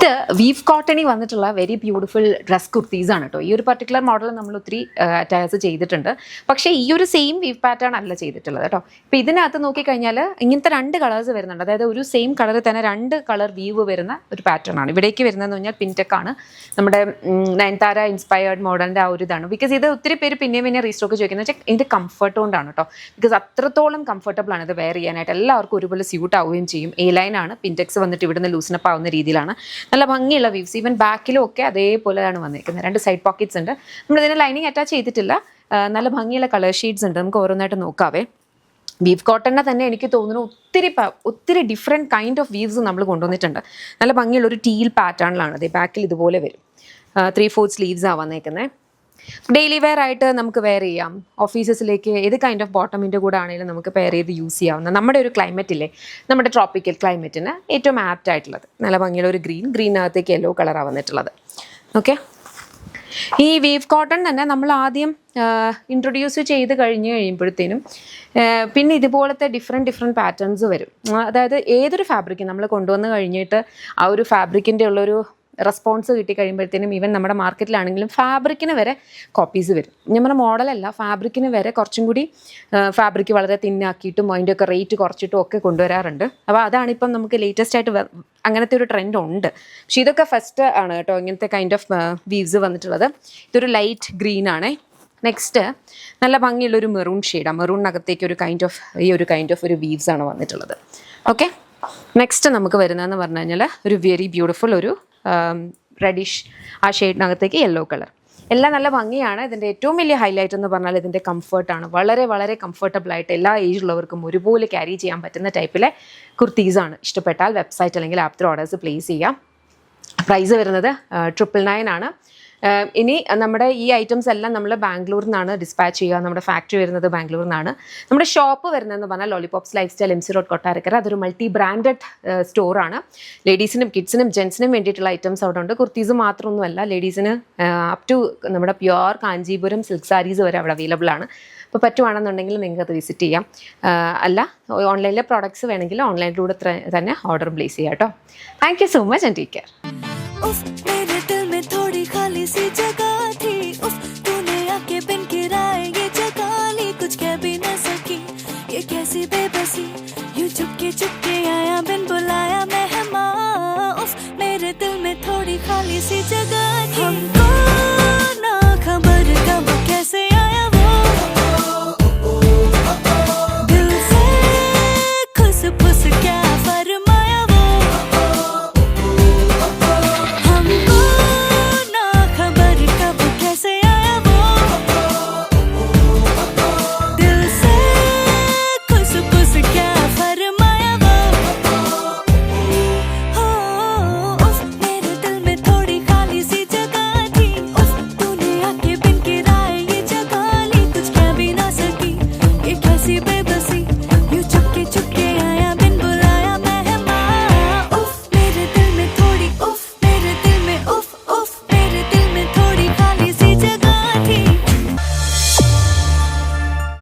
ഇത് വീവ് കോട്ടണിൽ വന്നിട്ടുള്ള വെരി ബ്യൂട്ടിഫുൾ ഡ്രസ് കുർത്തീസ് ആണ് കേട്ടോ. ഈ ഒരു പർട്ടിക്കുലർ മോഡൽ നമ്മൾ ഒത്തിരി അറ്റാച്ച് ചെയ്തിട്ടുണ്ട്. പക്ഷേ ഈ ഒരു സെയിം വീവ് പാറ്റേൺ അല്ല ചെയ്തിട്ടുള്ളത് കേട്ടോ. ഇപ്പം ഇതിനകത്ത് നോക്കിക്കഴിഞ്ഞാൽ ഇങ്ങനത്തെ 2 കളേഴ്സ് വരുന്നുണ്ട്. അതായത് ഒരു സെയിം കളറിൽ തന്നെ 2 കളർ വീവ് വരുന്ന ഒരു പാറ്റേൺ ആണ്. ഇവിടേക്ക് വരുന്നതെന്ന് പറഞ്ഞാൽ പിൻടെക്കാണ്, നമ്മുടെ നയൻതാര ഇൻസ്പയർഡ് മോഡലിൻ്റെ ആ ഒരു ഇതാണ്. ബിക്കോസ് ഇത് ഒത്തിരി പേര് പിന്നെ റീസ്റ്റോക്ക് ചോദിക്കുന്നത് വെച്ചാൽ ഇതിൻ്റെ കംഫർട്ട് കൊണ്ടാണ് കേട്ടോ. ബിക്കോസ് അത്രത്തോളം കംഫർട്ടബിൾ ആണ് ഇത് വെയർ ചെയ്യാനായിട്ട്. എല്ലാവർക്കും ഒരുപോലെ സ്യൂട്ട് ആവുകയും ചെയ്യും. എ ലൈനാണ്, പിൻടെക്സ് വന്നിട്ട് ഇവിടുന്ന് ലൂസനപ്പ് ആവുന്ന രീതിയിലാണ്. നല്ല ഭംഗിയുള്ള വീവ്സ്, ഈവൻ ബാക്കിലും ഒക്കെ അതേപോലെയാണ് വന്നിരിക്കുന്നത്. 2 സൈഡ് പോക്കറ്റ്സ് ഉണ്ട്. നമ്മളിതിന് ലൈനിങ് അറ്റാച്ച് ചെയ്തിട്ടില്ല. നല്ല ഭംഗിയുള്ള കളർ ഷെയ്ഡ്സ് ഉണ്ട്. നമുക്ക് ഓരോന്നായിട്ട് നോക്കാവേ. വീവ് കോട്ടണിനെ തന്നെ എനിക്ക് തോന്നുന്നു ഒത്തിരി ഡിഫറെൻറ്റ് കൈൻഡ് ഓഫ് വീവ്സ് നമ്മൾ കൊണ്ടുവന്നിട്ടുണ്ട്. നല്ല ഭംഗിയുള്ള ഒരു ടീൽ പാറ്റേണിലാണ്. അതെ, ബാക്കിൽ ഇതുപോലെ വരും. 3/4 സ്ലീവ്സാണ് വന്നേക്കുന്നത്. ഡെയിലി വെയർ ആയിട്ട് നമുക്ക് വെയർ ചെയ്യാം. ഓഫീസസിലേക്ക് ഏത് കൈൻഡ് ഓഫ് ബോട്ടമിൻ്റെ കൂടെ ആണെങ്കിലും നമുക്ക് പെയർ ചെയ്ത് യൂസ് ചെയ്യാവുന്ന നമ്മുടെ ഒരു ക്ലൈമറ്റില്ലേ, നമ്മുടെ ട്രോപ്പിക്കൽ ക്ലൈമറ്റിന് ഏറ്റവും ആപ്റ്റ് ആയിട്ടുള്ളത്. നല്ല ഭംഗിയുള്ള ഒരു ഗ്രീനകത്തേക്ക് യെല്ലോ കളറാണ് വന്നിട്ടുള്ളത്. ഓക്കെ, ഈ വീവ് കോട്ടൺ തന്നെ നമ്മൾ ആദ്യം ഇൻട്രൊഡ്യൂസ് ചെയ്ത് കഴിയുമ്പോഴത്തേനും പിന്നെ ഇതുപോലത്തെ ഡിഫറെൻറ്റ് പാറ്റേൺസ് വരും. അതായത് ഏതൊരു ഫാബ്രിക്കും നമ്മൾ കൊണ്ടുവന്ന് കഴിഞ്ഞിട്ട് ആ ഒരു ഫാബ്രിക്കിൻ്റെ ഉള്ളൊരു റെസ്പോൺസ് കിട്ടിക്കഴിയുമ്പോഴത്തേനും ഈവൻ നമ്മുടെ മാർക്കറ്റിലാണെങ്കിലും ഫാബ്രിക്കിന് വരെ കോപ്പീസ് വരും. ഞാൻ പറഞ്ഞ മോഡലല്ല, ഫാബ്രിക്കിന് വരെ കുറച്ചും കൂടി ഫാബ്രിക് വളരെ തിന്നാക്കിയിട്ടും അതിൻ്റെയൊക്കെ റേറ്റ് കുറച്ചിട്ടും ഒക്കെ കൊണ്ടുവരാറുണ്ട്. അപ്പോൾ അതാണിപ്പം നമുക്ക് ലേറ്റസ്റ്റ് ആയിട്ട് അങ്ങനത്തെ ഒരു ട്രെൻഡ് ഉണ്ട്. പക്ഷേ ഇതൊക്കെ ഫസ്റ്റ് ആണ് കേട്ടോ ഇങ്ങനത്തെ കൈൻഡ് ഓഫ് വീവ്സ് വന്നിട്ടുള്ളത്. ഇതൊരു ലൈറ്റ് ഗ്രീൻ ആണ്. നെക്സ്റ്റ് നല്ല ഭംഗിയുള്ളൊരു മെറൂൺ ഷെയ്ഡാണ്. മെറൂണിനകത്തേക്ക് ഒരു കൈൻഡ് ഓഫ് ഒരു വീവ്സ് ആണ് വന്നിട്ടുള്ളത്. ഓക്കെ, നെക്സ്റ്റ് നമുക്ക് വരുന്നതെന്ന് പറഞ്ഞു കഴിഞ്ഞാൽ ഒരു വെരി ബ്യൂട്ടിഫുൾ ഒരു റെഡിഷ്, ആ ഷെയ്ഡിനകത്തേക്ക് യെല്ലോ കളർ. എല്ലാം നല്ല ഭംഗിയാണ്. ഇതിൻ്റെ ഏറ്റവും വലിയ ഹൈലൈറ്റ് എന്ന് പറഞ്ഞാൽ ഇതിൻ്റെ കംഫർട്ടാണ്. വളരെ കംഫർട്ടബിളായിട്ട് എല്ലാ ഏജിലുള്ളവർക്കും ഒരുപോലെ ക്യാരി ചെയ്യാൻ പറ്റുന്ന ടൈപ്പിലെ കുർത്തീസാണ്. ഇഷ്ടപ്പെട്ടാൽ വെബ്സൈറ്റ് അല്ലെങ്കിൽ ആപ്പ് ത്രൂ ഓർഡേഴ്സ് പ്ലേസ് ചെയ്യാം. പ്രൈസ് വരുന്നത് 999 ആണ്. ഇനി നമ്മുടെ ഈ ഐറ്റംസ് എല്ലാം നമ്മൾ ബാംഗ്ലൂരിൽ നിന്നാണ് ഡിസ്പാച്ച് ചെയ്യുക. നമ്മുടെ ഫാക്ടറി വരുന്നത് ബാംഗ്ലൂരിൽ നിന്നാണ്. നമ്മുടെ ഷോപ്പ് വരുന്നതെന്ന് പറഞ്ഞാൽ lollipops life style MC road Kottarakkara. അതൊരു മൾട്ടി ബ്രാൻഡഡ് സ്റ്റോറാണ്. ലേഡീസിനും കിഡ്സിനും ജെൻസിനും വേണ്ടിയിട്ടുള്ള ഐറ്റംസ് അവിടെ ഉണ്ട്. കുർത്തീസ് മാത്രമൊന്നുമല്ല, ലേഡീസിന് അപ് ടു നമ്മുടെ പ്യുവർ കാഞ്ചീപുരം സിൽക്ക് സാരീസ് വരെ അവിടെ അവൈലബിൾ ആണ്. അപ്പോൾ പറ്റുവാണെന്നുണ്ടെങ്കിൽ നിങ്ങൾക്ക് അത് വിസിറ്റ് ചെയ്യാം. അല്ല, ഓൺലൈനിലെ പ്രോഡക്ട്സ് വേണമെങ്കിൽ ഓൺലൈനിലൂടെ തന്നെ ഓർഡർ പ്ലേസ് ചെയ്യാം കേട്ടോ. Thank you so much and take care. थोड़ी खाली सी जगह थी।